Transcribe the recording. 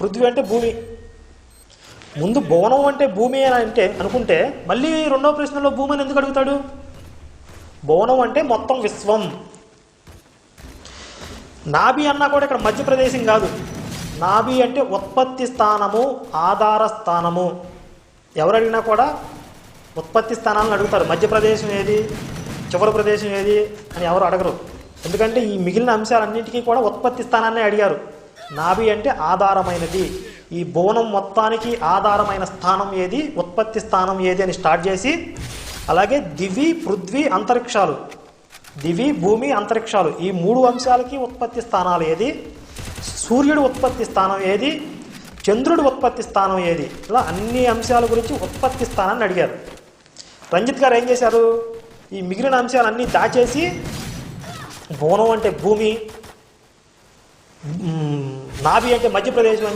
పృథ్వీ అంటే భూమి. ముందు భువనం అంటే భూమి అని అంటే అనుకుంటే మళ్ళీ రెండో ప్రశ్నలో భూమి అని ఎందుకు అడుగుతాడు? భువనం అంటే మొత్తం విశ్వం. నాభి అన్నా కూడా ఇక్కడ మధ్యప్రదేశం కాదు. నాభి అంటే ఉత్పత్తి స్థానము, ఆధార స్థానము. ఎవరు అడిగినా కూడా ఉత్పత్తి స్థానాలను అడుగుతారు. మధ్యప్రదేశం ఏది, చివరి ప్రదేశం ఏది అని ఎవరు అడగరు. ఎందుకంటే ఈ మిగిలిన అంశాలన్నింటికీ కూడా ఉత్పత్తి స్థానాన్ని అడిగారు. నాభి అంటే ఆధారమైనది. ఈ భువనం మొత్తానికి ఆధారమైన స్థానం ఏది, ఉత్పత్తి స్థానం ఏది అని స్టార్ట్ చేసి, అలాగే దివి, పృథ్వీ, అంతరిక్షాలు, దివి, భూమి, అంతరిక్షాలు, ఈ 3 అంశాలకి ఉత్పత్తి స్థానాలు ఏది, సూర్యుడు ఉత్పత్తి స్థానం ఏది, చంద్రుడి ఉత్పత్తి స్థానం ఏది, ఇలా అన్ని అంశాల గురించి ఉత్పత్తి స్థానాన్ని అడిగారు. రంజిత్ గారు ఏం చేశారు? ఈ మిగిలిన అంశాలన్నీ దాచేసి భువనం అంటే భూమి, నాభి అంటే మధ్యప్రదేశం అని